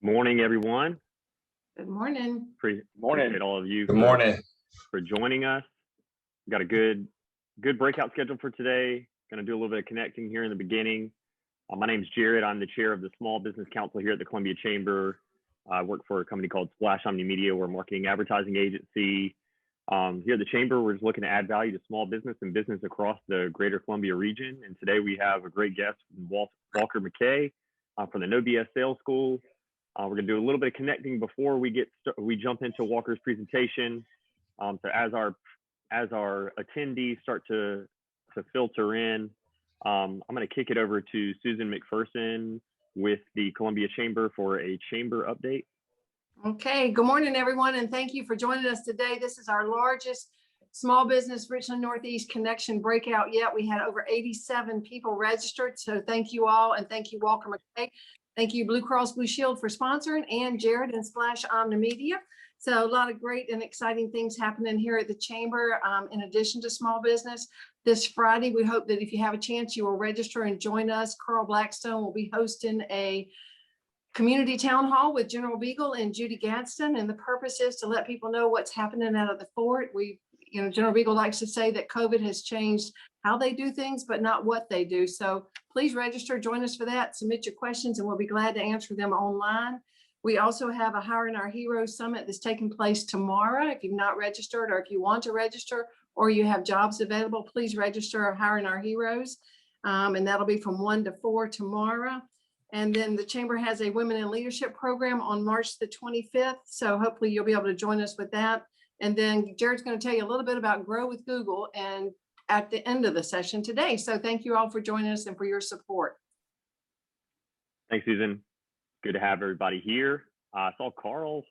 Morning, everyone. Good morning. Appreciate all of you Good morning. for joining us. We've got a good breakout schedule for today. Going to do a little bit of connecting here in the beginning. My name's Jared. I'm the chair of the Small Business Council here at the Columbia Chamber. I work for a company called Splash Omni Media. We're a marketing advertising agency. Here at the Chamber, we're just looking to add value to small business and business across the greater Columbia region. And today we have a great guest, Walker McKay from the No BS Sales School. We're going to do a little bit of connecting before we jump into Walker's presentation. So as our attendees start to filter in, I'm going to kick it over to Susan McPherson with the Columbia Chamber for a chamber update. Okay, good morning, everyone, and thank you for joining us today. This is our largest small business Richland Northeast connection breakout yet. We had over 87 people registered, so thank you all, and thank you, Walker McKay. Thank you, Blue Cross Blue Shield, for sponsoring, and Jared and Splash Omni Media. So a lot of great and exciting things happening here at the Chamber. In addition to small business, this Friday, we hope that if you have a chance, you will register and join us. Carl Blackstone will be hosting a community town hall with General Beagle and Judy Gadsden, and the purpose is to let people know what's happening out of the fort. General Beagle likes to say that COVID has changed how they do things, but not what they do. So please register, join us for that, submit your questions, and we'll be glad to answer them online. We also have a Hiring Our Heroes Summit that's taking place tomorrow. If you've not registered, or if you want to register, or you have jobs available, please register Hiring Our Heroes. And that'll be from 1 to 4 tomorrow. And then the Chamber has a Women in Leadership program on March the 25th. So hopefully you'll be able to join us with that. And then Jared's going to tell you a little bit about Grow with Google and at the end of the session today. So thank you all for joining us and for your support. Thanks, Susan. Good to have everybody here. I saw Carl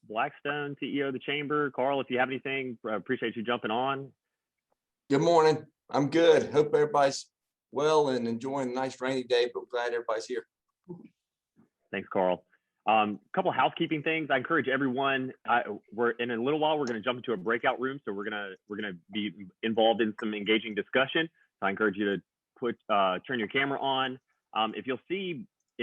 Blackstone, CEO of the Chamber. Carl, if you have anything, appreciate you jumping on. Good morning. I'm good. Hope everybody's well and enjoying a nice rainy day, but glad everybody's here. Thanks, Carl. Couple housekeeping things. I encourage everyone. We're in a little while. We're going to jump into a breakout room, so we're gonna be involved in some engaging discussion. So I encourage you to turn your camera on. If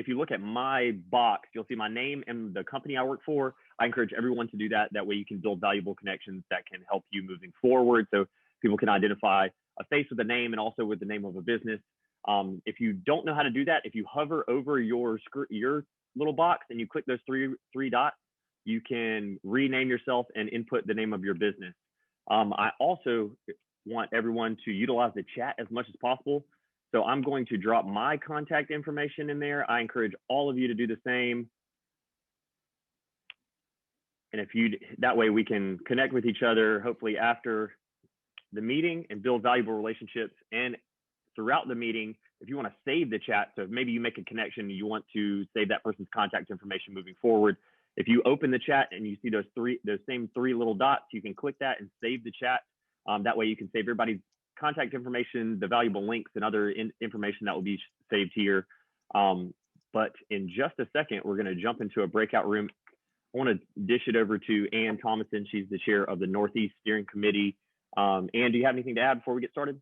you look at my box, you'll see my name and the company I work for. I encourage everyone to do that. That way you can build valuable connections that can help you moving forward. So people can identify a face with a name and also with the name of a business. If you don't know how to do that, if you hover over your little box and you click those three dots, you can rename yourself and input the name of your business. I also want everyone to utilize the chat as much as possible. So I'm going to drop my contact information in there. I encourage all of you to do the same. And that way we can connect with each other, hopefully after the meeting, and build valuable relationships. And throughout the meeting, if you want to save the chat, so maybe you make a connection, you want to save that person's contact information moving forward. If you open the chat and you see those same three little dots, you can click that and save the chat. That way you can save everybody's contact information, the valuable links and other information that will be saved here. But in just a second, we're going to jump into a breakout room. I want to dish it over to Ann Thomason. She's the chair of the Northeast Steering Committee. Ann, do you have anything to add before we get started?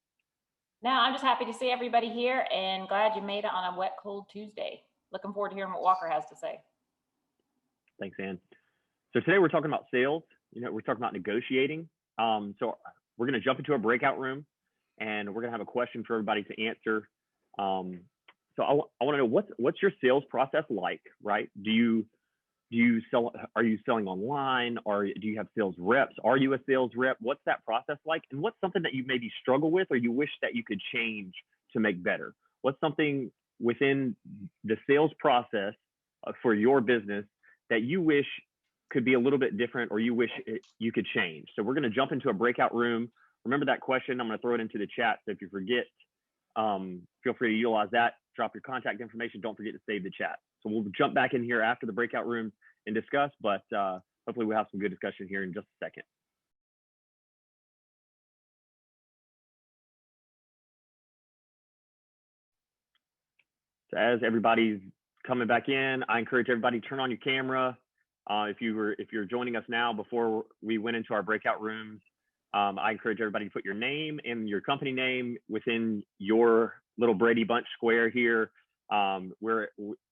No, I'm just happy to see everybody here and glad you made it on a wet, cold Tuesday. Looking forward to hearing what Walker has to say. Thanks, Ann. So today we're talking about sales. We're talking about negotiating. So we're going to jump into a breakout room and we're going to have a question for everybody to answer. So I want to know what's your sales process like, right? Are you selling online, or do you have sales reps? Are you a sales rep? What's that process like? And what's something that you maybe struggle with or you wish that you could change to make better? What's something within the sales process for your business that you wish could be a little bit different or you wish you could change? So we're going to jump into a breakout room. Remember that question. I'm going to throw it into the chat. So if you forget, feel free to utilize that. Drop your contact information. Don't forget to save the chat. So we'll jump back in here after the breakout room and discuss, but hopefully we'll have some good discussion here in just a second. So as everybody's coming back in, I encourage everybody to turn on your camera. If you're joining us now before we went into our breakout rooms, I encourage everybody to put your name and your company name within your little Brady Bunch square here.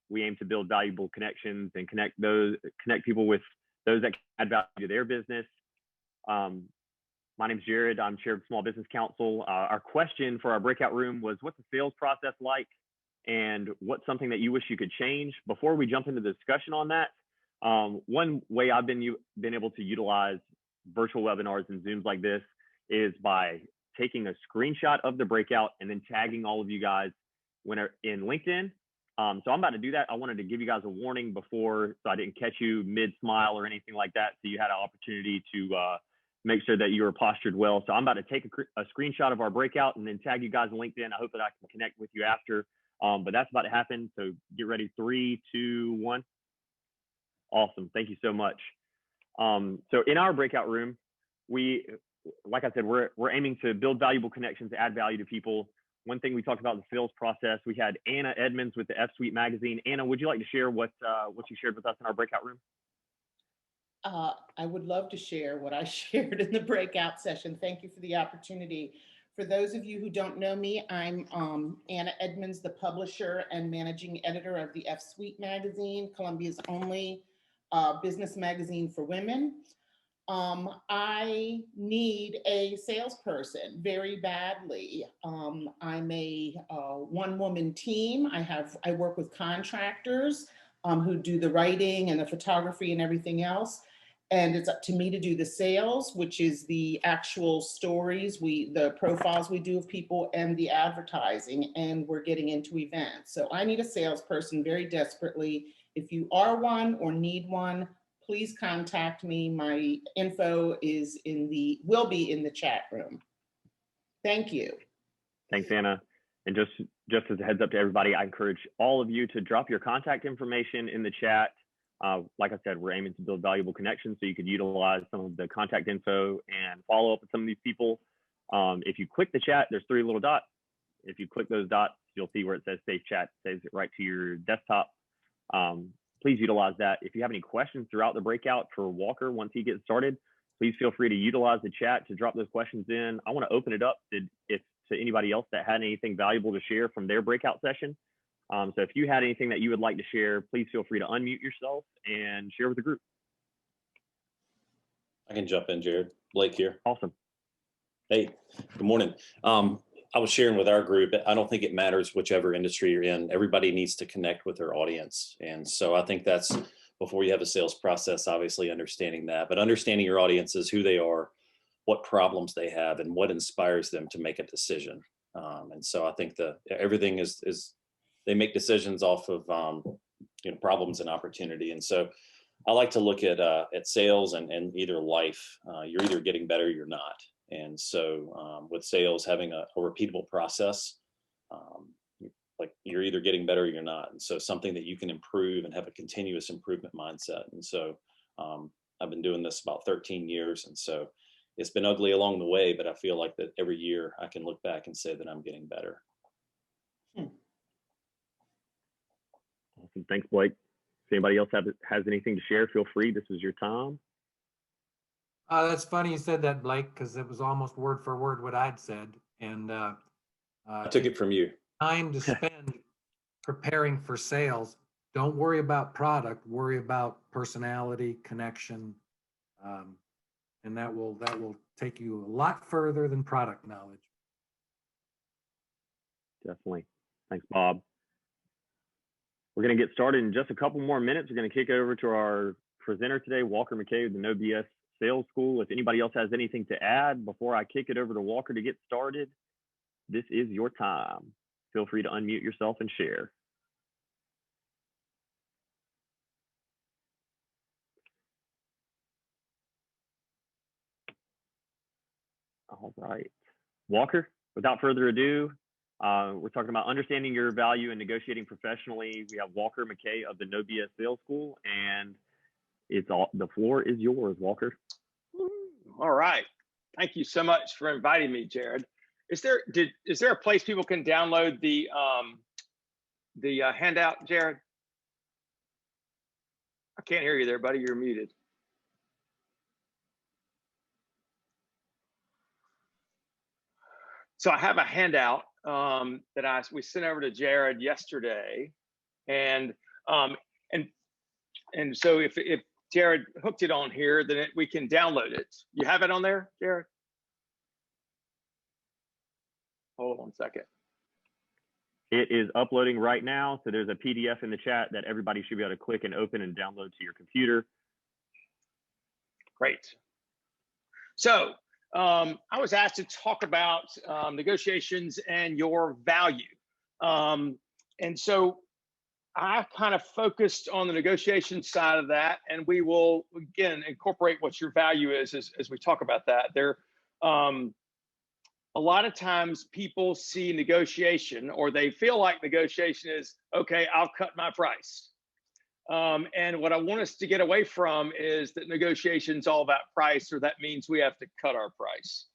we aim to build valuable connections and connect people with those that can add value to their business. My name's Jared. I'm chair of Small Business Council. Our question for our breakout room was, what's the sales process like? And what's something that you wish you could change? Before we jump into the discussion on that, one way I've been able to utilize virtual webinars and Zooms like this is by taking a screenshot of the breakout and then tagging all of you guys in LinkedIn. So I'm about to do that. I wanted to give you guys a warning before, so I didn't catch you mid-smile or anything like that. So you had an opportunity to make sure that you were postured well. So I'm about to take a screenshot of our breakout and then tag you guys on LinkedIn. I hope that I can connect with you after, but that's about to happen. So get ready, 3, 2, 1. Awesome, thank you so much. So in our breakout room, like I said, we're aiming to build valuable connections, add value to people. One thing we talked about the sales process. We had Anna Edmonds with the F-Suite magazine. Anna, would you like to share what you shared with us in our breakout room? I would love to share what I shared in the breakout session. Thank you for the opportunity. For those of you who don't know me, I'm Anna Edmonds, the publisher and managing editor of the F-Suite magazine, Columbia's only business magazine for women. I need a salesperson very badly. I'm a one-woman team. I work with contractors who do the writing and the photography and everything else. And it's up to me to do the sales, which is the actual stories, the profiles we do of people, and the advertising, and we're getting into events. So I need a salesperson very desperately. If you are one or need one, please contact me. My info will be in the chat room. Thank you. Thanks, Anna. And just as a heads up to everybody, I encourage all of you to drop your contact information in the chat. Like I said, we're aiming to build valuable connections, so you could utilize some of the contact info and follow up with some of these people. If you click the chat, there's 3 little dots. If you click those dots, you'll see where it says Save Chat, saves it right to your desktop. Please utilize that. If you have any questions throughout the breakout for Walker, once he gets started, please feel free to utilize the chat to drop those questions in. I want to open it up to anybody else that had anything valuable to share from their breakout session. So if you had anything that you would like to share, please feel free to unmute yourself and share with the group. I can jump in, Jared. Blake here. Awesome. Hey, good morning. I was sharing with our group, I don't think it matters whichever industry you're in. Everybody needs to connect with their audience. And so I think that's, before you have a sales process, obviously understanding that, but understanding your audiences, who they are, what problems they have, and what inspires them to make a decision. And so I think everything is they make decisions off of problems and opportunity. And so I like to look at sales and either life. You're either getting better or you're not. And so with sales, having a repeatable process, like you're either getting better or you're not. And so something that you can improve and have a continuous improvement mindset. And so I've been doing this about 13 years. And so it's been ugly along the way, but I feel like that every year I can look back and say that I'm getting better. Awesome. Thanks, Blake. If anybody else has anything to share, feel free. This is your time. That's funny you said that, Blake, because it was almost word for word what I'd said. And I took it from you. Time to spend preparing for sales. Don't worry about product. Worry about personality, connection, and that will take you a lot further than product knowledge. Definitely. Thanks, Bob. We're going to get started in just a couple more minutes. We're going to kick it over to our presenter today, Walker McKay with the No BS Sales School. If anybody else has anything to add before I kick it over to Walker to get started, this is your time. Feel free to unmute yourself and share. All right. Walker, without further ado, we're talking about understanding your value and negotiating professionally. We have Walker McKay of the No BS Sales School, and the floor is yours, Walker. All right. Thank you so much for inviting me, Jared. Is there a place people can download the handout, Jared? I can't hear you there, buddy. You're muted. So I have a handout that we sent over to Jared yesterday, and And so if Jared hooked it on here, then we can download it. You have it on there, Jared? Hold on 1 second. It is uploading right now. So there's a PDF in the chat that everybody should be able to click and open and download to your computer. Great. So I was asked to talk about negotiations and your value. And so I kind of focused on the negotiation side of that, and we will, again, incorporate what your value is as we talk about that. There, a lot of times people see negotiation, or they feel like negotiation is, okay, I'll cut my price. And what I want us to get away from is that negotiation is all about price, or that means we have to cut our price.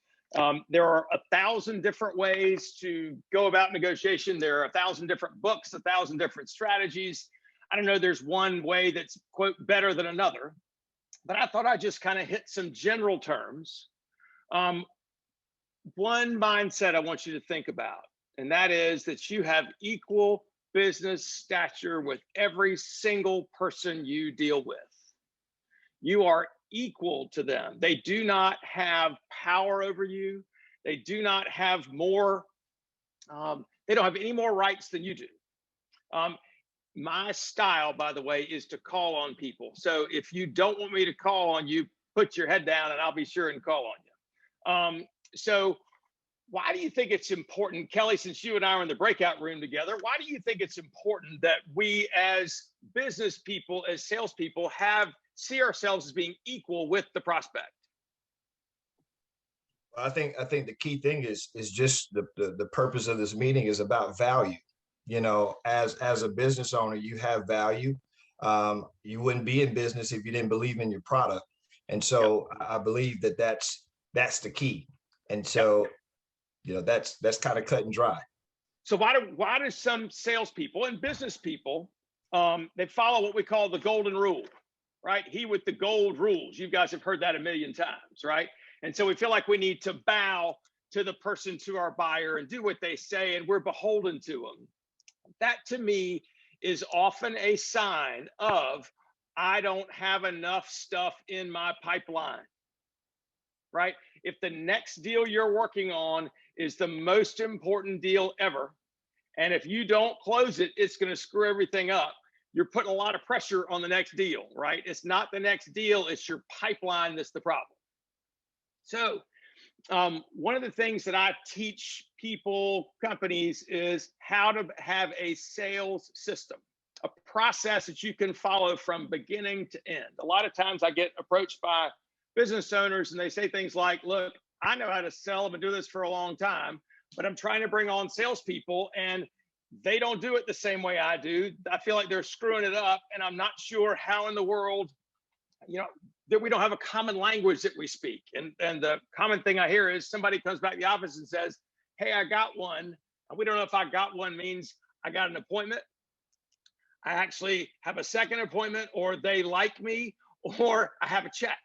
There are 1,000 different ways to go about negotiation. There are 1,000 different books, 1,000 different strategies. I don't know, there's one way that's, quote, better than another, but I thought I'd just kind of hit some general terms. One mindset I want you to think about, and that is that you have equal business stature with every single person you deal with. You are equal to them. They do not have power over you. They do not have more, they don't have any more rights than you do. My style, by the way, is to call on people. So if you don't want me to call on you, put your head down and I'll be sure and call on you. So why do you think it's important, Kelly, since you and I are in the breakout room together, why do you think it's important that we as business people, as salespeople, see ourselves as being equal with the prospect? I think the key thing is just the purpose of this meeting is about value. You know, as a business owner, you have value. You wouldn't be in business if you didn't believe in your product. And so I believe that that's the key. And so, you know, that's kind of cut and dry. So why do some salespeople and business people, they follow what we call the golden rule, right? He with the gold rules. You guys have heard that a million times, right? And so we feel like we need to bow to the person, to our buyer, and do what they say, and we're beholden to them. That to me is often a sign of, I don't have enough stuff in my pipeline, right? If the next deal you're working on is the most important deal ever, and if you don't close it, it's going to screw everything up. You're putting a lot of pressure on the next deal, right? It's not the next deal, it's your pipeline that's the problem. So one of the things that I teach people, companies, is how to have a sales system, a process that you can follow from beginning to end. A lot of times I get approached by business owners and they say things like, look, I know how to sell. I've been doing this for a long time, but I'm trying to bring on salespeople and they don't do it the same way I do. I feel like they're screwing it up, and I'm not sure how in the world, you know, that we don't have a common language that we speak. And the common thing I hear is somebody comes back to the office and says, hey, I got one. And we don't know if I got one means I got an appointment, I actually have a second appointment, or they like me, or I have a check,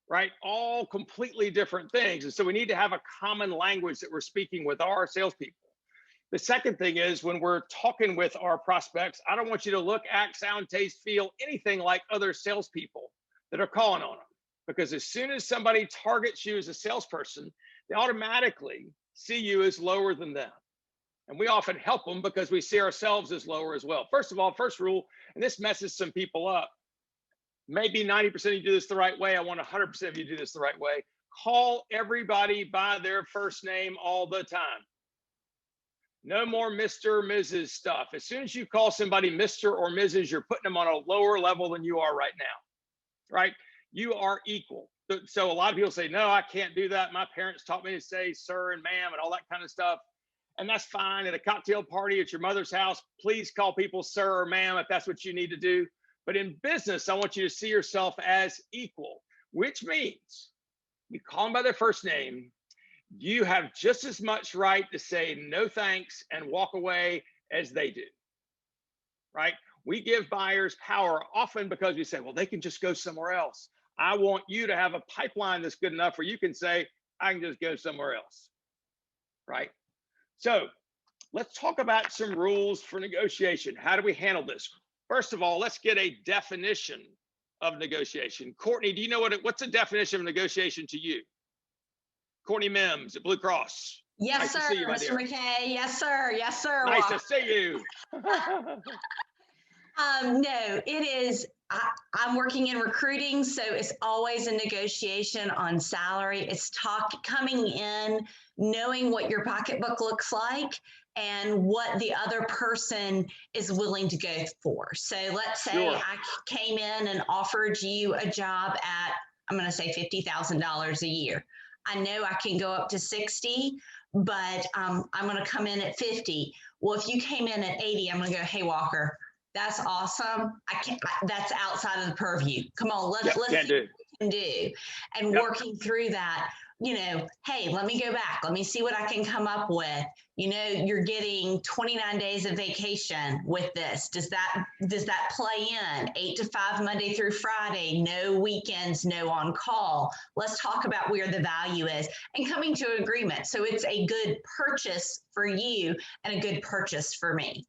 right? All completely different things. And so we need to have a common language that we're speaking with our salespeople. The second thing is, when we're talking with our prospects, I don't want you to look, act, sound, taste, feel anything like other salespeople that are calling on them. Because as soon as somebody targets you as a salesperson, they automatically see you as lower than them. And we often help them because we see ourselves as lower as well. First of all, first rule, and this messes some people up. Maybe 90% of you do this the right way. I want 100% of you to do this the right way. Call everybody by their first name all the time. No more Mr., Mrs. stuff. As soon as you call somebody Mr. or Mrs., you're putting them on a lower level than you are right now, right? You are equal. So a lot of people say, no, I can't do that. My parents taught me to say sir and ma'am and all that kind of stuff. And that's fine. At a cocktail party at your mother's house, please call people sir or ma'am if that's what you need to do. But in business, I want you to see yourself as equal, which means you call them by their first name. You have just as much right to say no thanks and walk away as they do, right? We give buyers power often because we say, well, they can just go somewhere else. I want you to have a pipeline that's good enough where you can say, I can just go somewhere else, right? So let's talk about some rules for negotiation. How do we handle this? First of all, let's get a definition of negotiation. Courtney, do you know what's a definition of negotiation to you? Courtney Mims at Blue Cross. Yes, Nice to sir, see you, my Mr. dear. McKay. Yes, sir. Yes, sir. Nice to see you. No, it is. I'm working in recruiting, so it's always a negotiation on salary. It's coming in, knowing what your pocketbook looks like and what the other person is willing to go for. So let's say Sure. I came in and offered you a job at, I'm going to say $50,000 a year. I know I can go up to 60, but I'm going to come in at 50. Well, if you came in at 80, I'm going to go, hey, Walker, that's awesome. I can't, that's outside of the purview. Come on, let's see what we can do. And working through that, you know, hey, let me go back. Let me see what I can come up with. You know, you're getting 29 days of vacation with this. Does that play in? 8 to 5, Monday through Friday, no weekends, no on call. Let's talk about where the value is and coming to an agreement. So it's a good purchase for you and a good purchase for me.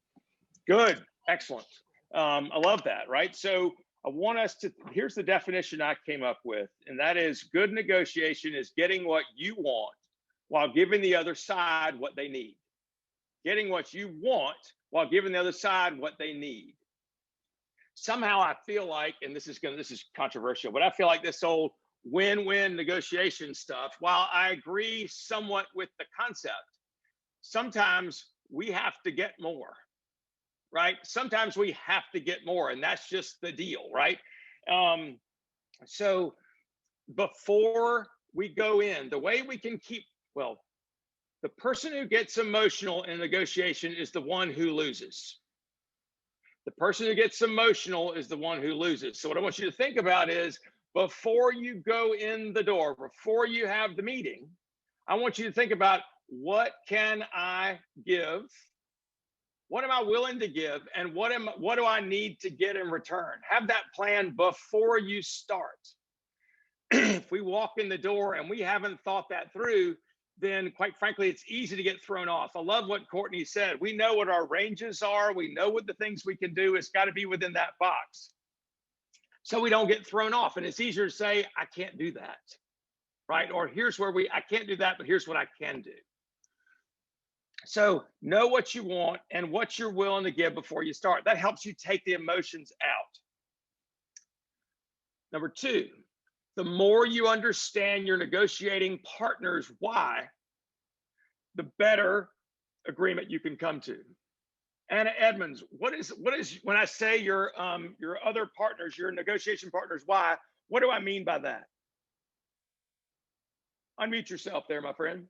Good. Excellent. I love that, right? So I want us to, here's the definition I came up with, and that is good negotiation is getting what you want while giving the other side what they need. Getting what you want while giving the other side what they need. Somehow I feel like, and this is controversial, but I feel like this old win-win negotiation stuff, while I agree somewhat with the concept, sometimes we have to get more. Right? Sometimes we have to get more, and that's just the deal, right? So before we go in, the way we can keep, well, the person who gets emotional in a negotiation is the one who loses. The person who gets emotional is the one who loses. So what I want you to think about is before you go in the door, before you have the meeting, I want you to think about what can I give? What am I willing to give? And what do I need to get in return? Have that plan before you start. If we walk in the door and we haven't thought that through, then quite frankly, it's easy to get thrown off. I love what Courtney said. We know what our ranges are. We know what the things we can do. It's got to be within that box. So we don't get thrown off. And it's easier to say, I can't do that, right? Or here's where I can't do that, but here's what I can do. So know what you want and what you're willing to give before you start. That helps you take the emotions out. Number 2, the more you understand your negotiating partner's why, the better agreement you can come to. Anna Edmonds, what is when I say your other partners, your negotiation partners why, what do I mean by that? Unmute yourself there, my friend.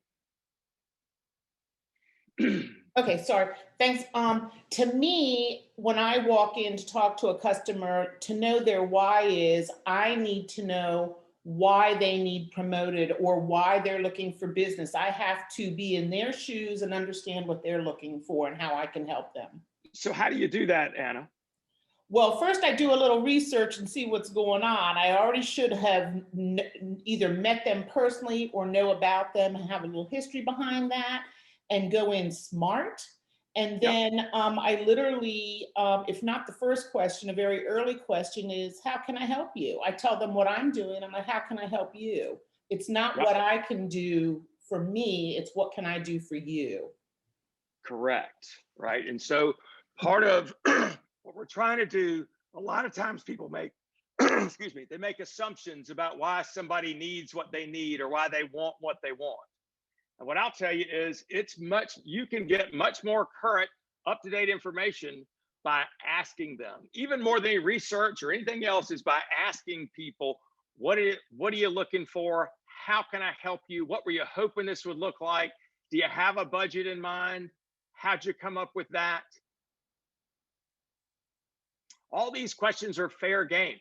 Okay, sorry. Thanks. To me, when I walk in to talk to a customer, to know their why is, I need to know why they need promoted or why they're looking for business. I have to be in their shoes and understand what they're looking for and how I can help them. So how do you do that, Anna? Well, first I do a little research and see what's going on. I already should have either met them personally or know about them and have a little history behind that, and go in smart. And then I literally, if not the first question, a very early question is, how can I help you? I tell them what I'm doing. I'm like, how can I help you? It's not what I can do for me, it's what can I do for you? Correct, right? And so part of what we're trying to do, a lot of times people make, excuse me, they make assumptions about why somebody needs what they need or why they want what they want. And what I'll tell you is you can get much more current, up-to-date information by asking them. Even more than any research or anything else is by asking people, what are you looking for? How can I help you? What were you hoping this would look like? Do you have a budget in mind? How'd you come up with that? All these questions are fair game.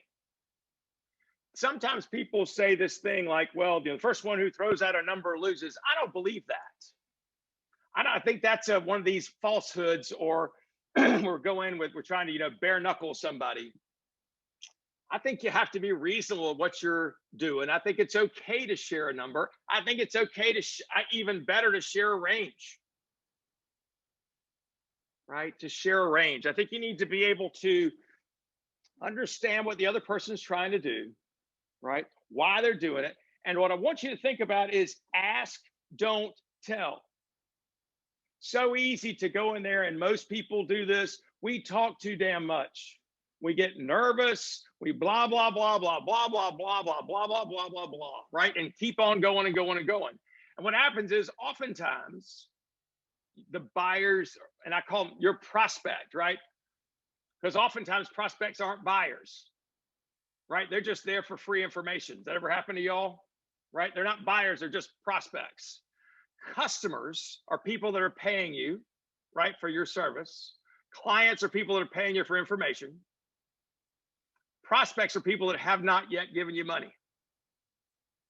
Sometimes people say this thing like, well, the first one who throws out a number loses. I don't believe that. I think that's one of these falsehoods, or we're trying to, bare knuckle somebody. I think you have to be reasonable at what you're doing. I think it's okay to share a number. I think it's okay to, even better to share a range, right? To share a range. I think you need to be able to Understand what the other person is trying to do, right? Why they're doing it. And what I want you to think about is ask, don't tell. So easy to go in there, and most people do this. We talk too damn much. We get nervous. We blah, blah, blah, blah, blah, blah, blah, blah, blah, blah, blah, blah, blah, right? And keep on going and going and going. And what happens is oftentimes the buyers, and I call them your prospect, right? Because oftentimes prospects aren't buyers, right? They're just there for free information. Does that ever happen to y'all? Right? They're not buyers, they're just prospects. Customers are people that are paying you, right, for your service. Clients are people that are paying you for information. Prospects are people that have not yet given you money.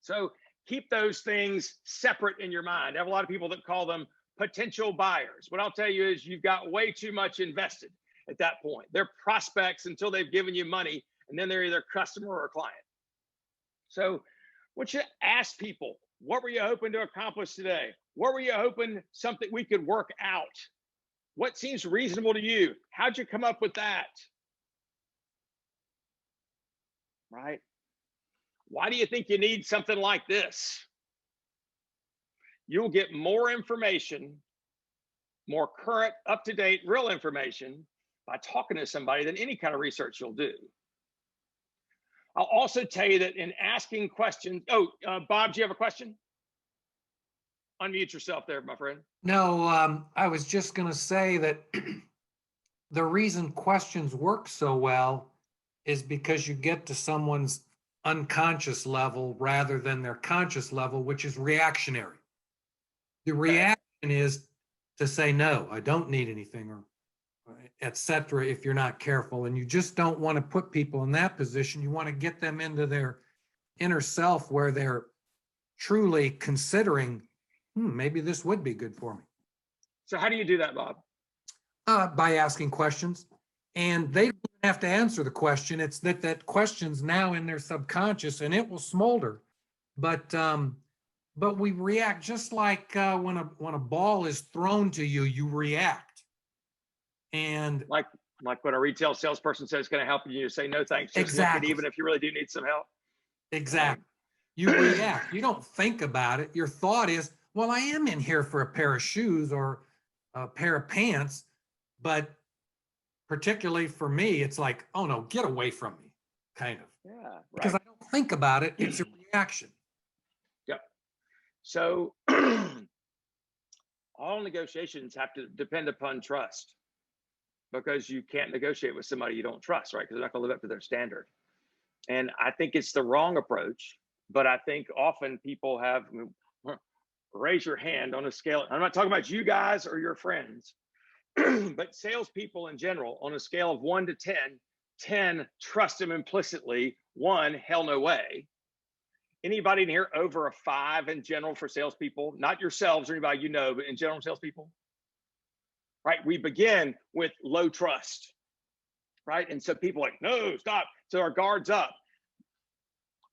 So keep those things separate in your mind. I have a lot of people that call them potential buyers. What I'll tell you is you've got way too much invested at that point. They're prospects until they've given you money, and then they're either customer or client. So I want you to ask people, what were you hoping to accomplish today? What were you hoping something we could work out? What seems reasonable to you? How'd you come up with that? Right? Why do you think you need something like this? You'll get more information, more current, up-to-date, real information by talking to somebody than any kind of research you'll do. I'll also tell you that in asking questions, Bob, do you have a question? Unmute yourself there, my friend. No, I was just going to say that the reason questions work so well is because you get to someone's unconscious level rather than their conscious level, which is reactionary. The reaction is to say, no, I don't need anything, or etc. if you're not careful. And you just don't want to put people in that position. You want to get them into their inner self where they're truly considering, maybe this would be good for me. So how do you do that, Bob? By asking questions. And they don't have to answer the question. It's that question's now in their subconscious, and it will smolder. But we react just like when a ball is thrown to you, you react. And like when a retail salesperson says, "Can I help you?" You say, "No, thanks." Just exactly. Look at even if you really do need some help. Exactly. You react. You don't think about it. Your thought is, well, I am in here for a pair of shoes or a pair of pants, but particularly for me, it's like, oh no, get away from me, kind of. Yeah, right. Because I don't think about it. It's a reaction. Yep. So all negotiations have to depend upon trust, because you can't negotiate with somebody you don't trust, right? Because they're not going to live up to their standard. And I think it's the wrong approach, but I think often people have, raise your hand on a scale. I'm not talking about you guys or your friends, but salespeople in general, on a scale of 1 to 10, 10, trust them implicitly. 1, hell no way. Anybody in here over a 5 in general for salespeople? Not yourselves or anybody you know, but in general salespeople? Right? We begin with low trust, right? And so people are like, no, stop. So our guard's up.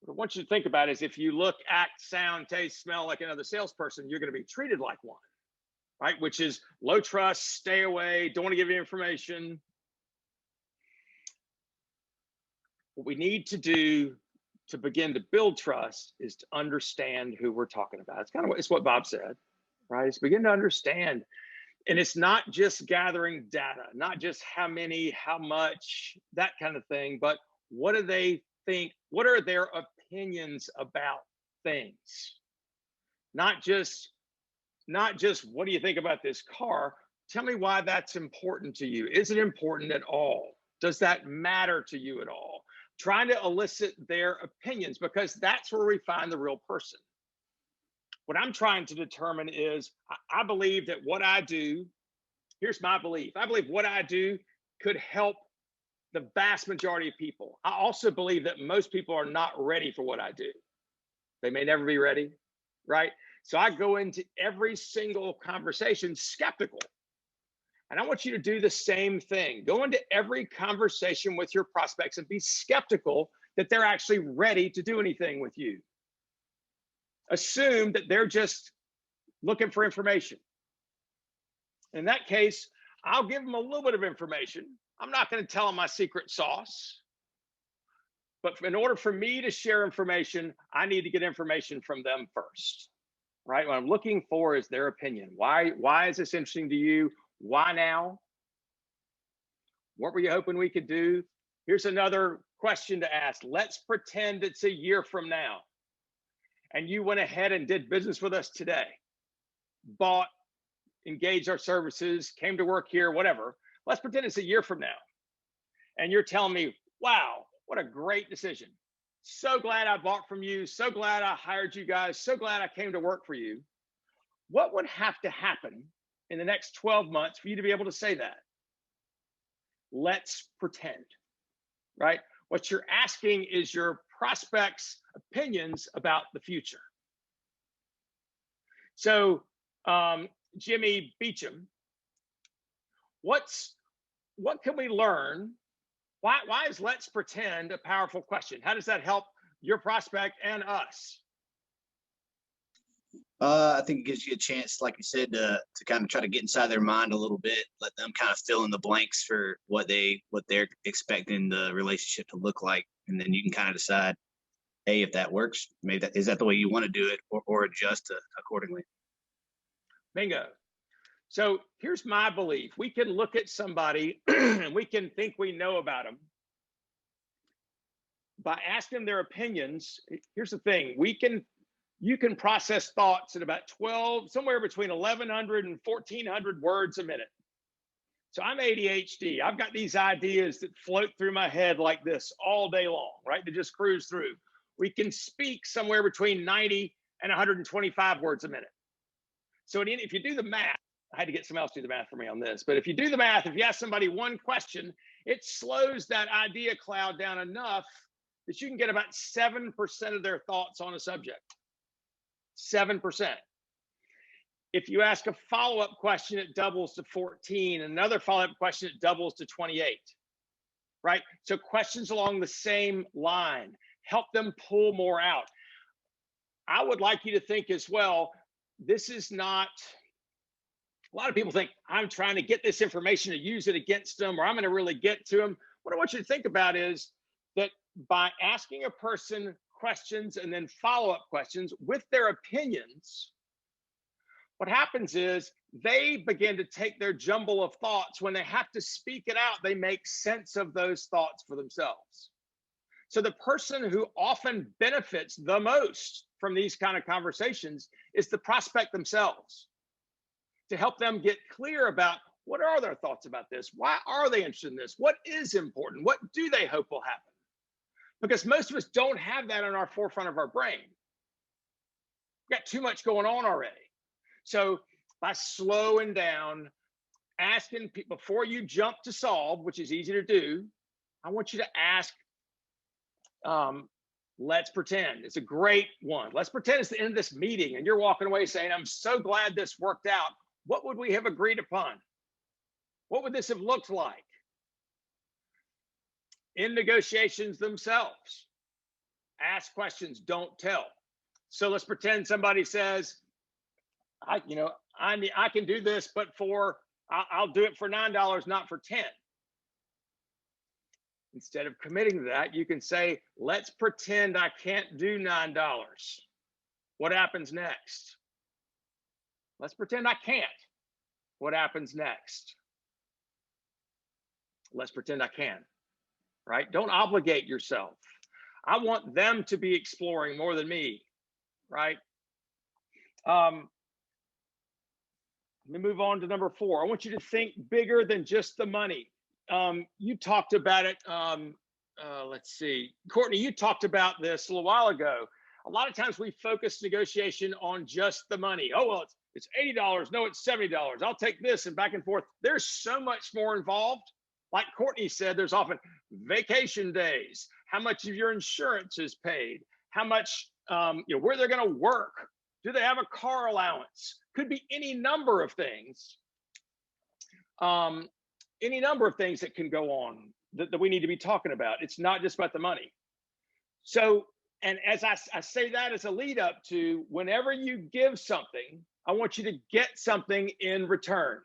What I want you to think about is if you look, act, sound, taste, smell like another salesperson, you're going to be treated like one, right? Which is low trust, stay away, don't want to give you information. What we need to do to begin to build trust is to understand who we're talking about. It's kind of it's what Bob said, right? It's begin to understand. And it's not just gathering data, not just how many, how much, that kind of thing, but what do they think? What are their opinions about things? Not just what do you think about this car? Tell me why that's important to you. Is it important at all? Does that matter to you at all? Trying to elicit their opinions, because that's where we find the real person. What I'm trying to determine is, I believe that what I do, here's my belief. I believe what I do could help the vast majority of people. I also believe that most people are not ready for what I do. They may never be ready, right? So I go into every single conversation skeptical. And I want you to do the same thing. Go into every conversation with your prospects and be skeptical that they're actually ready to do anything with you. Assume that they're just looking for information. In that case, I'll give them a little bit of information. I'm not going to tell them my secret sauce, But in order for me to share information, I need to get information from them first, right? What I'm looking for is their opinion. Why is this interesting to you? Why now? What were you hoping we could do? Here's another question to ask. Let's pretend it's a year from now, and you went ahead and did business with us today, bought, engaged our services, came to work here, whatever. Let's pretend it's a year from now, and you're telling me, wow, what a great decision. So glad I bought from you. So glad I hired you guys. So glad I came to work for you. What would have to happen in the next 12 months for you to be able to say that? Let's pretend, right? What you're asking is your prospects' opinions about the future. So, Jimmy Beecham, what can we learn? Why is let's pretend a powerful question? How does that help your prospect and us? I think it gives you a chance, like you said, to kind of try to get inside their mind a little bit, let them kind of fill in the blanks for what they're expecting the relationship to look like, and then you can kind of decide, hey, if that works, maybe is that the way you want to do it, or adjust accordingly. Bingo. So here's my belief. We can look at somebody and we can think we know about them by asking their opinions. Here's the thing. You can process thoughts at about somewhere between 1,100 and 1,400 words a minute. So I'm ADHD. I've got these ideas that float through my head like this all day long, right? They just cruise through. We can speak somewhere between 90 and 125 words a minute. So if you do the math, I had to get someone else to do the math for me on this, but if you do the math, if you ask somebody one question, it slows that idea cloud down enough that you can get about 7% of their thoughts on a subject. 7%. If you ask a follow-up question, it doubles to 14. Another follow-up question, it doubles to 28, right? So questions along the same line, help them pull more out. I would like you to think as well, this is not, a lot of people think I'm trying to get this information to use it against them, or I'm going to really get to them. What I want you to think about is that by asking a person questions and then follow-up questions with their opinions, what happens is they begin to take their jumble of thoughts. When they have to speak it out, they make sense of those thoughts for themselves. So the person who often benefits the most from these kind of conversations is the prospect themselves, to help them get clear about what are their thoughts about this? Why are they interested in this? What is important? What do they hope will happen? Because most of us don't have that in our forefront of our brain. We've got too much going on already. So by slowing down, asking people before you jump to solve, which is easy to do, I want you to ask, let's pretend. It's a great one. Let's pretend it's the end of this meeting and you're walking away saying, I'm so glad this worked out. What would we have agreed upon? What would this have looked like? In negotiations themselves, ask questions, don't tell. So let's pretend somebody says, I can do this, but I'll do it for $9, not for 10. Instead of committing to that, you can say, let's pretend I can't do $9. What happens next? Let's pretend I can't. What happens next? Let's pretend I can, right? Don't obligate yourself. I want them to be exploring more than me, right? Let me move on to number 4. I want you to think bigger than just the money. You talked about it. Let's see. Courtney, you talked about this a little while ago. A lot of times we focus negotiation on just the money. Oh, well, it's $80. No, it's $70. I'll take this, and back and forth. There's so much more involved. Like Courtney said, there's often vacation days, how much of your insurance is paid, how much, where they're going to work. Do they have a car allowance? Could be any number of things. Any number of things that can go on that we need to be talking about. It's not just about the money. So, and as I say that as a lead up to, whenever you give something, I want you to get something in return.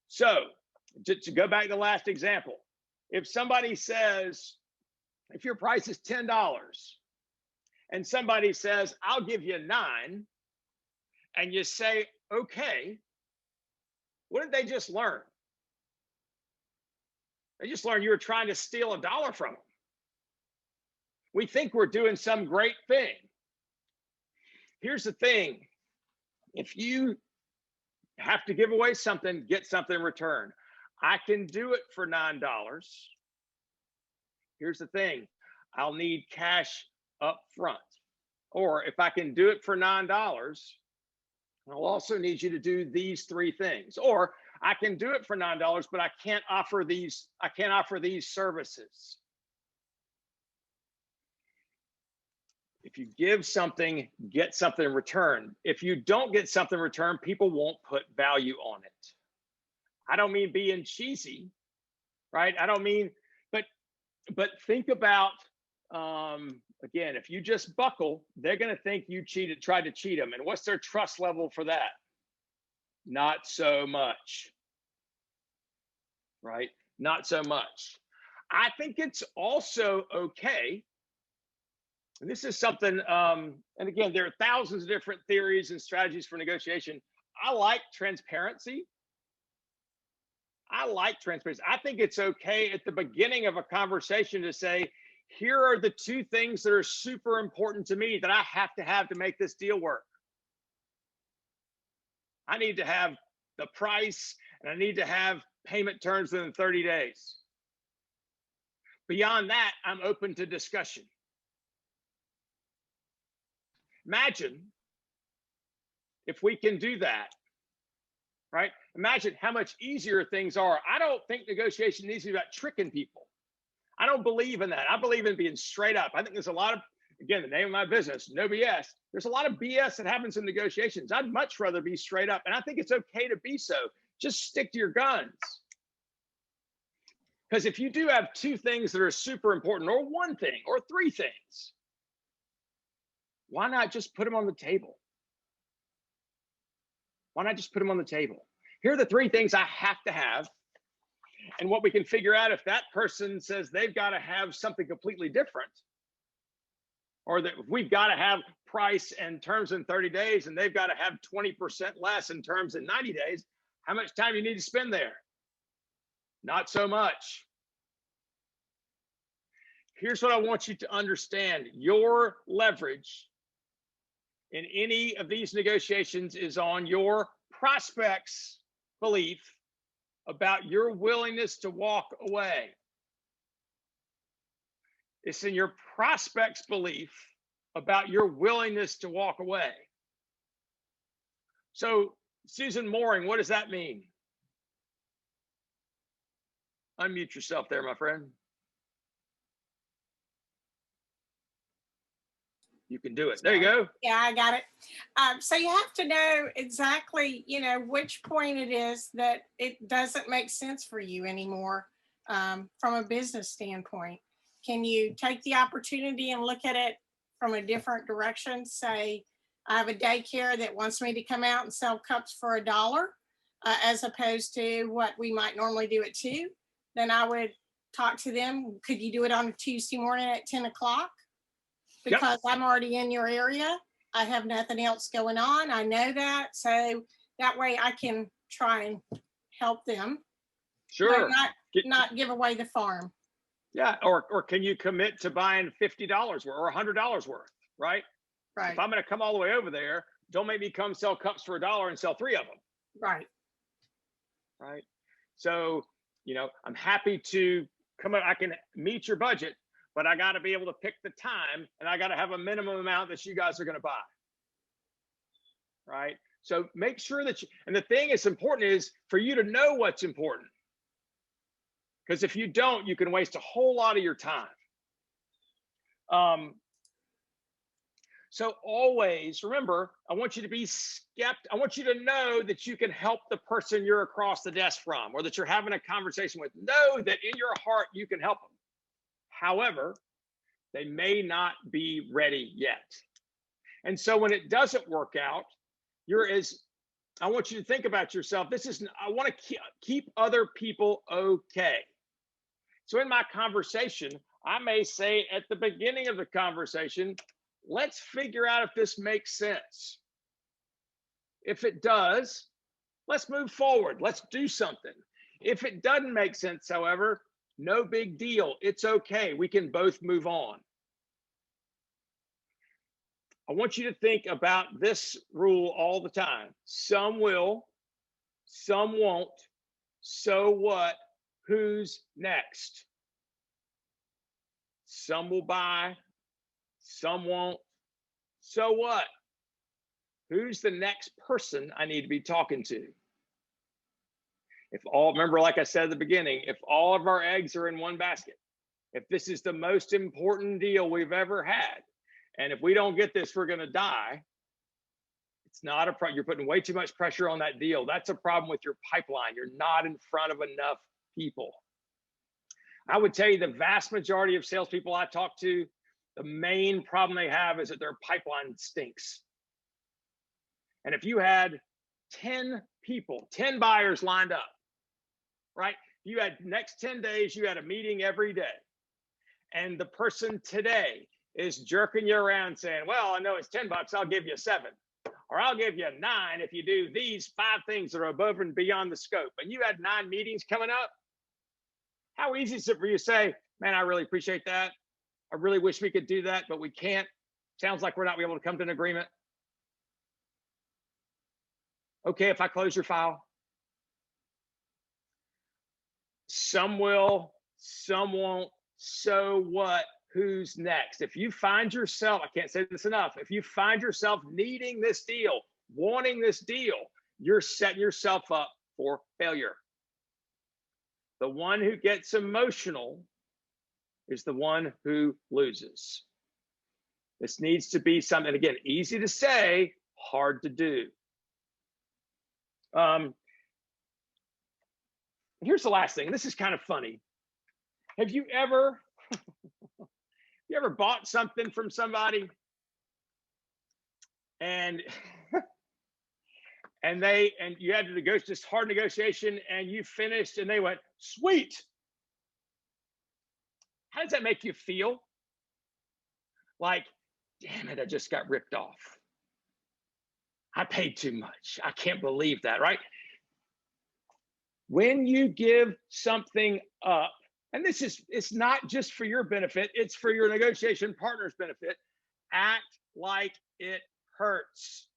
So to go back to the last example, if somebody says, If your price is $10 and somebody says, I'll give you 9, and you say, okay, what did they just learn? They just learned you were trying to steal $1 from them. We think we're doing some great thing. Here's the thing. If you have to give away something, get something in return. I can do it for $9. Here's the thing. I'll need cash up front. Or if I can do it for $9, I'll also need you to do these 3 things. Or I can do it for $9, but I can't offer these services. If you give something, get something in return. If you don't get something in return, people won't put value on it. I don't mean being cheesy, right? I don't mean, but think about, again, if you just buckle, they're going to think you tried to cheat them. And what's their trust level for that? Not so much, right? Not so much. I think it's also okay. And this is something, and again, there are thousands of different theories and strategies for negotiation. I like transparency. I think it's okay at the beginning of a conversation to say, here are the 2 things that are super important to me that I have to make this deal work. I need to have the price and I need to have payment terms within 30 days. Beyond that, I'm open to discussion. Imagine if we can do that, right? Imagine how much easier things are. I don't think negotiation needs to be about tricking people. I don't believe in that. I believe in being straight up. I think there's a lot of, again, the name of my business, no BS. There's a lot of BS that happens in negotiations. I'd much rather be straight up. And I think it's okay to be so. Just stick to your guns. Because if you do have 2 things that are super important, or 1 thing, or 3 things, why not just put them on the table? Why not just put them on the table? Here are the 3 things I have to have. And what we can figure out, if that person says they've got to have something completely different, or that we've got to have price and terms in 30 days, and they've got to have 20% less in terms in 90 days, how much time you need to spend there? Not so much. Here's what I want you to understand. Your leverage in any of these negotiations is on your prospect's belief about your willingness to walk away. It's in your prospect's belief about your willingness to walk away. So, Susan Mooring, what does that mean? Unmute yourself there, my friend. You can do it. There you go. Yeah, I got it. So you have to know exactly, which point it is that it doesn't make sense for you anymore from a business standpoint. Can you take the opportunity and look at it from a different direction? Say, I have a daycare that wants me to come out and sell cups for $1, as opposed to what we might normally do at 2. Then I would talk to them. Could you do it on a Tuesday morning at 10 o'clock? Because yep. I'm already in your area. I have nothing else going on. I know that. So that way I can try and help them. Sure. But not give away the farm. Yeah. Or can you commit to buying $50 worth or $100 worth, right? Right. If I'm going to come all the way over there, don't make me come sell cups for $1 and sell 3 of them. Right. Right. So, I'm happy to come up. I can meet your budget, but I got to be able to pick the time, and I got to have a minimum amount that you guys are going to buy. Right. So make sure that and the thing that's important is for you to know what's important. Because if you don't, you can waste a whole lot of your time. So always remember, I want you to be skeptical. I want you to know that you can help the person you're across the desk from, or that you're having a conversation with. Know that in your heart, you can help them. However, they may not be ready yet. And so when it doesn't work out, I want you to think about yourself. I want to keep other people okay. So in my conversation, I may say at the beginning of the conversation, let's figure out if this makes sense. If it does, let's move forward. Let's do something. If it doesn't make sense, however, no big deal. It's okay. We can both move on. I want you to think about this rule all the time. Some will, some won't. So what? Who's next? Some will buy, some won't. So what? Who's the next person I need to be talking to? Remember, like I said at the beginning, if all of our eggs are in one basket, if this is the most important deal we've ever had, and if we don't get this, we're going to die. It's not a problem. You're putting way too much pressure on that deal. That's a problem with your pipeline. You're not in front of enough people. I would tell you the vast majority of salespeople I talk to, the main problem they have is that their pipeline stinks. And if you had 10 people, 10 buyers lined up, right? You had next 10 days, you had a meeting every day. And the person today is jerking you around saying, well, I know it's $10, I'll give you 7. Or I'll give you 9 if you do these 5 things that are above and beyond the scope. And you had 9 meetings coming up. How easy is it for you to say, man, I really appreciate that. I really wish we could do that, but we can't. Sounds like we're not able to come to an agreement. Okay, if I close your file. Some will, some won't. So what? Who's next? If you find yourself, I can't say this enough, if you find yourself needing this deal, wanting this deal, you're setting yourself up for failure. The one who gets emotional is the one who loses. This needs to be something, again, easy to say, hard to do. Here's the last thing. This is kind of funny. Have you ever bought something from somebody and you had to negotiate this hard negotiation and you finished and they went, sweet. How does that make you feel? Like, damn it, I just got ripped off. I paid too much. I can't believe that, right? When you give something up, and it's not just for your benefit, it's for your negotiation partner's benefit, act like it hurts.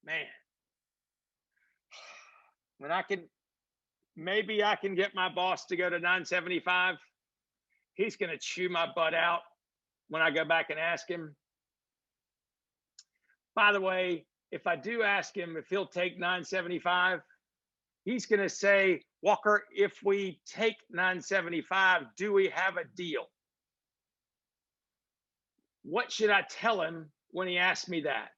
Man, when maybe I can get my boss to go to 975. He's going to chew my butt out when I go back and ask him. By the way, if I do ask him if he'll take 975, he's going to say, Walker, if we take 975, do we have a deal? What should I tell him when he asks me that?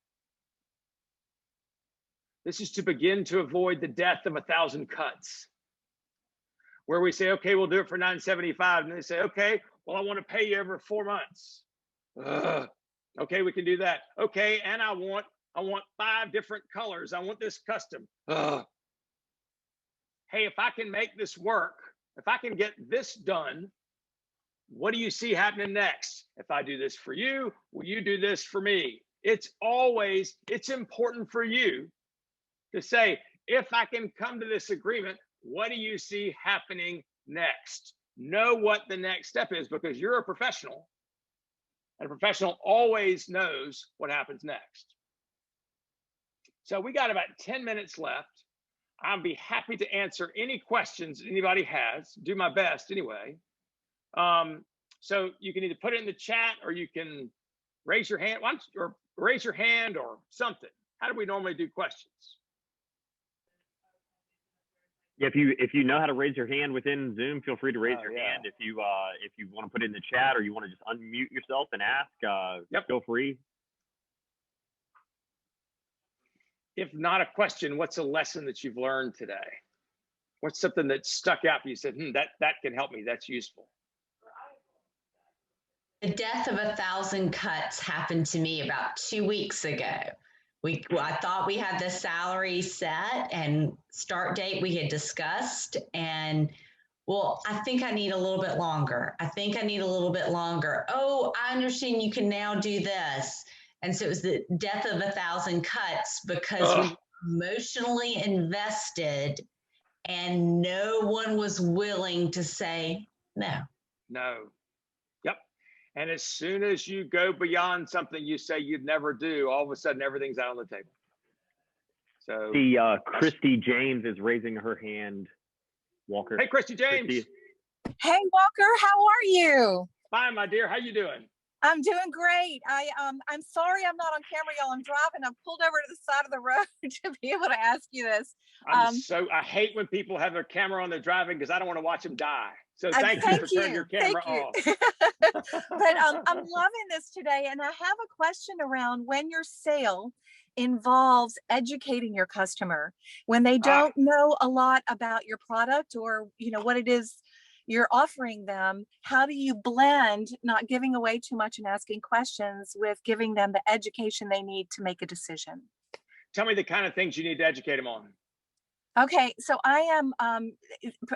This is to begin to avoid the death of 1,000 cuts, where we say, okay, we'll do it for 975. And they say, okay, well, I want to pay you over 4 months. Okay, we can do that. Okay, and I want 5 different colors. I want this custom. Hey, if I can make this work, if I can get this done, what do you see happening next? If I do this for you, will you do this for me? It's important for you to say, if I can come to this agreement, what do you see happening next? Know what the next step is, because you're a professional, and a professional always knows what happens next. So we got about 10 minutes left. I'll be happy to answer any questions anybody has, do my best anyway. So you can either put it in the chat or you can raise your hand, or raise your hand or something. How do we normally do questions? Yeah, if you know how to raise your hand within Zoom, feel free to raise your hand. If you want to put it in the chat or you want to just unmute yourself and ask, feel free. If not a question, what's a lesson that you've learned today? What's something that stuck out for you? Said, that can help me. That's useful. The death of 1,000 cuts happened to me about 2 weeks ago. I thought we had the salary set and start date we had discussed, and Well, I think I need a little bit longer. I think I need a little bit longer. Oh, I understand you can now do this. And so it was the death of 1,000 cuts because we were emotionally invested and no one was willing to say no. No. Yep. And as soon as you go beyond something you say you'd never do, all of a sudden everything's out on the table. So The Christy James is raising her hand. Walker. hey, Christy James. Christy. Hey Walker, how are you? Fine, my dear. How you doing? I'm doing great. I'm sorry I'm not on camera, y'all. I'm driving. I'm pulled over to the side of the road to be able to ask you this. I hate when people have their camera on their driving because I don't want to watch them die. So thank you for turning your camera off. But I'm loving this today, and I have a question around when your sale involves educating your customer when they don't know a lot about your product or what it is you're offering them. How do you blend not giving away too much and asking questions with giving them the education they need to make a decision? Tell me the kind of things you need to educate them on. Okay, so I am,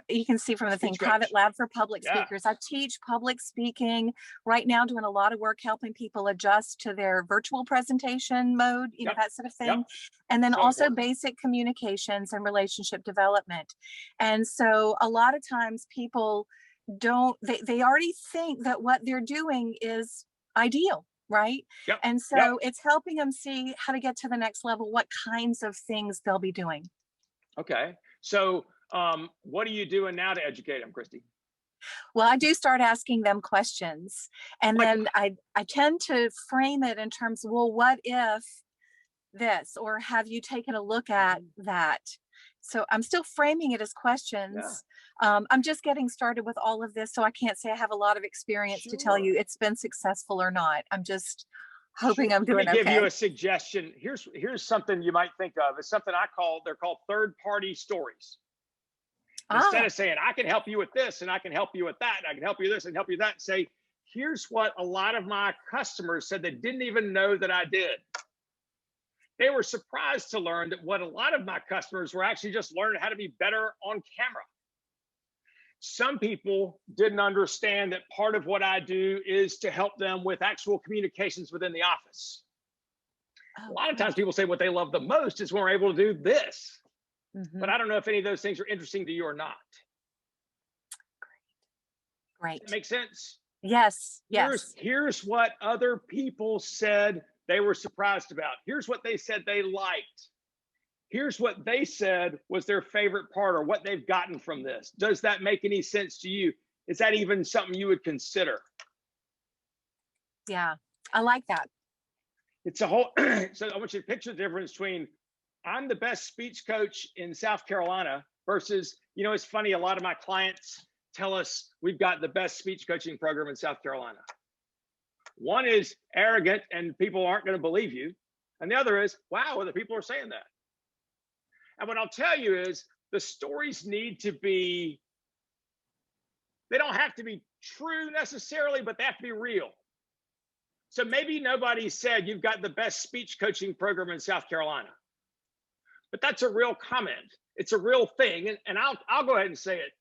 you can see from the thing, Private Lab for Public Speakers. I teach public speaking right now, doing a lot of work helping people adjust to their virtual presentation mode, that sort of thing. And then also basic communications and relationship development. And so a lot of times people they already think that what they're doing is ideal. Right. And so it's helping them see how to get to the next level, what kinds of things they'll be doing. Okay. So what are you doing now to educate them, Christy? Well, I do start asking them questions. And then I tend to frame it in terms of, well, what if this, or have you taken a look at that? So I'm still framing it as questions. I'm just getting started with all of this. So I can't say I have a lot of experience to tell you it's been successful or not. I'm just hoping I'm doing okay. Let me give you a suggestion. Here's something you might think of. It's something they're called third-party stories. Instead of saying, I can help you with this, and I can help you with that, and I can help you this and help you that, say, here's what a lot of my customers said they didn't even know that I did. They were surprised to learn that what a lot of my customers were actually just learning how to be better on camera. Some people didn't understand that part of what I do is to help them with actual communications within the office. A lot of times people say what they love the most is when we're able to do this. But I don't know if any of those things are interesting to you or not. Great. Does that make sense? Yes. Yes. Here's what other people said they were surprised about. Here's what they said they liked. Here's what they said was their favorite part or what they've gotten from this. Does that make any sense to you? Is that even something you would consider? Yeah, I like that. It's a whole, so I want you to picture the difference between I'm the best speech coach in South Carolina versus, it's funny, a lot of my clients tell us we've got the best speech coaching program in South Carolina. One is arrogant and people aren't going to believe you. And the other is, wow, other people are saying that. And what I'll tell you is the stories need to be, they don't have to be true necessarily, but they have to be real. So maybe nobody said you've got the best speech coaching program in South Carolina, but that's a real comment. It's a real thing. And I'll go ahead and say it,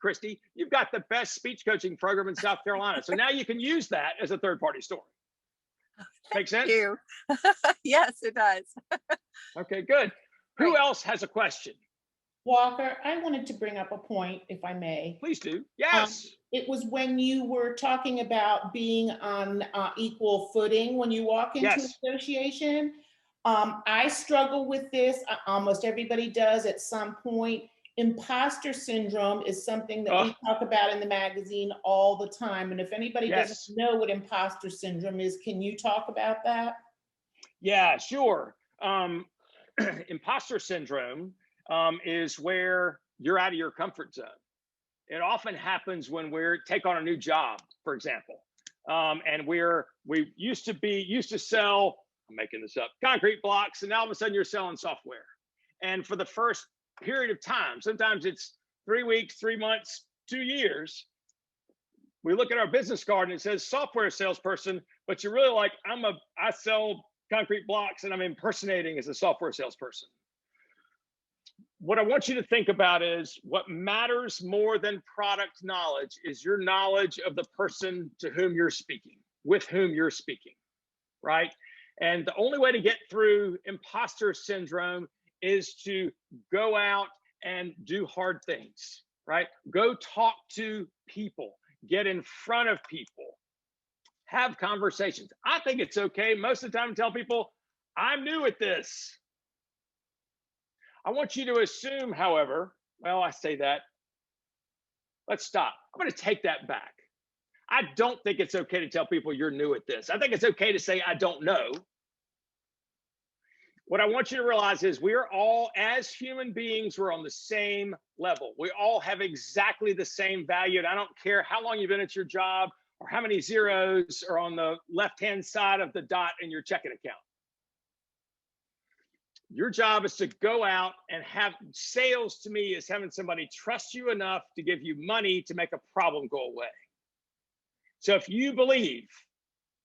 Christy, you've got the best speech coaching program in South Carolina. So now you can use that as a third-party story. Make sense? Thank you. Yes, it does. Okay, good. Who else has a question? Walker, I wanted to bring up a point, if I may. Please do. Yes. It was when you were talking about being on equal footing when you walk into a negotiation. I struggle with this. Almost everybody does at some point. Imposter syndrome is something that we talk about in the magazine all the time. And if anybody doesn't know what imposter syndrome is, can you talk about that? Yeah, sure. Imposter syndrome is where you're out of your comfort zone. It often happens when take on a new job, for example. And we used to sell, I'm making this up, concrete blocks, and now all of a sudden you're selling software. And for the first period of time, sometimes it's 3 weeks, 3 months, 2 years, we look at our business card and it says software salesperson, but you're really like, I sell concrete blocks and I'm impersonating as a software salesperson. what I want you to think about is what matters more than product knowledge is your knowledge of the person to whom you're speaking, with whom you're speaking, right? And the only way to get through imposter syndrome is to go out and do hard things, right? Go talk to people, get in front of people, have conversations. I think it's okay most of the time to tell people, I'm new at this. I want you to assume, however, well, I say that, let's stop. I'm going to take that back. I don't think it's okay to tell people you're new at this. I think it's okay to say, I don't know. What I want you to realize is we're all, as human beings, we're on the same level. We all have exactly the same value. And I don't care how long you've been at your job or how many zeros are on the left-hand side of the dot in your checking account. Your job is to go out and have sales. To me, is having somebody trust you enough to give you money to make a problem go away. So if you believe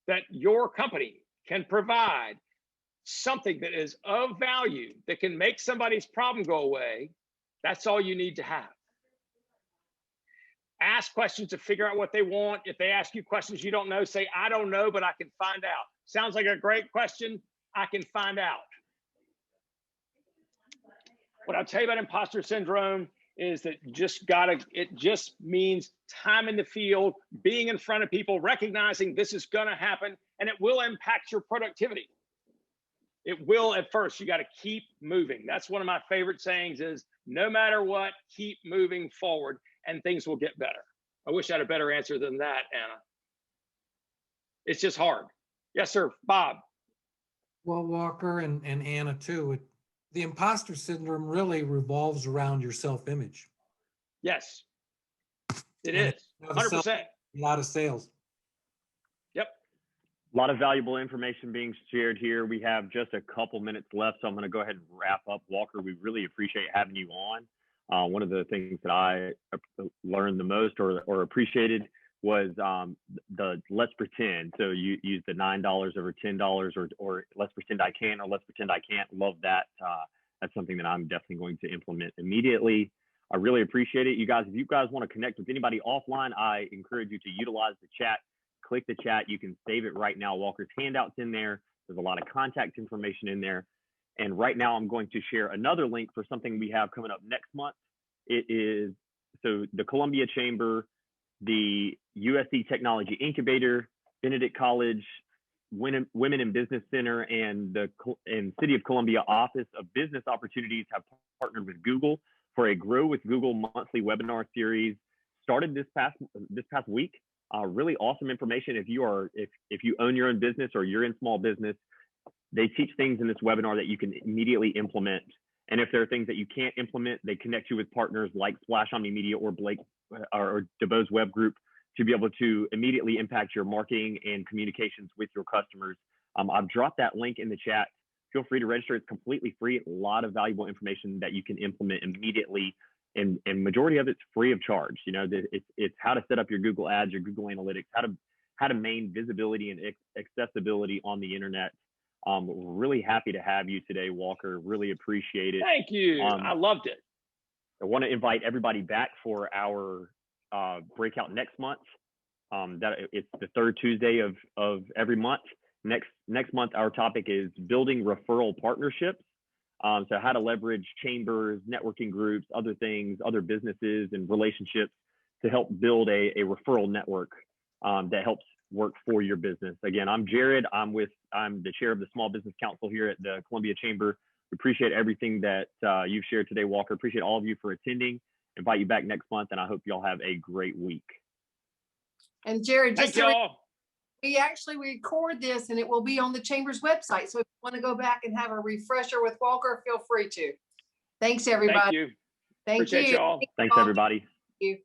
that your company can provide something that is of value that can make somebody's problem go away, that's all you need to have. Ask questions to figure out what they want. If they ask you questions you don't know, say, I don't know, but I can find out. Sounds like a great question. I can find out. What I'll tell you about imposter syndrome is that it just means time in the field, being in front of people, recognizing this is going to happen, and it will impact your productivity. It will at first. You got to keep moving. That's one of my favorite sayings is no matter what, keep moving forward and things will get better. I wish I had a better answer than that, Anna. It's just hard. Yes, sir. Bob. Well, Walker and Anna too, the imposter syndrome really revolves around your self-image. Yes, it is. 100%. A lot of sales. Yep. A lot of valuable information being shared here. We have just a couple minutes left, so I'm going to go ahead and wrap up. Walker, we really appreciate having you on. One of the things that I learned the most or appreciated was the let's pretend. So you use the $9 over $10 or let's pretend I can or let's pretend I can't. Love that. That's something that I'm definitely going to implement immediately. I really appreciate it. You guys, if you guys want to connect with anybody offline, I encourage you to utilize the chat. Click the chat. You can save it right now. Walker's handout's in there. There's a lot of contact information in there. And right now I'm going to share another link for something we have coming up next month. It is, so the Columbia Chamber, the USC Technology Incubator, Benedict College, Women in Business Center, and the City of Columbia Office of Business Opportunities have partnered with Google for a Grow with Google monthly webinar series. Started this past week. Really awesome information. If you own your own business or you're in small business, they teach things in this webinar that you can immediately implement. And if there are things that you can't implement, they connect you with partners like Splash Omni Media or Blake or DeBose Web Group to be able to immediately impact your marketing and communications with your customers. I've dropped that link in the chat. Feel free to register. It's completely free. A lot of valuable information that you can implement immediately. And majority of it's free of charge. You know, it's how to set up your Google Ads, your Google Analytics, how to maintain visibility and accessibility on the internet. Really happy to have you today, Walker. Really appreciate it. Thank you. I loved it. I want to invite everybody back for our breakout next month. That it's the third Tuesday of every month. Next month, our topic is building referral partnerships. So how to leverage chambers, networking groups, other things, other businesses and relationships to help build a referral network that helps work for your business. Again, I'm Jared. I'm the chair of the Small Business Council here at the Columbia Chamber. We appreciate everything that you've shared today, Walker. Appreciate all of you for attending. Invite you back next month, and I hope y'all have a great week. And Jared, just thank y'all. We actually record this and it will be on the Chamber's website. So if you want to go back and have a refresher with Walker, feel free to. Thanks, everybody. Thank you. Thank Appreciate you. y'all. Thanks, everybody. Thank you.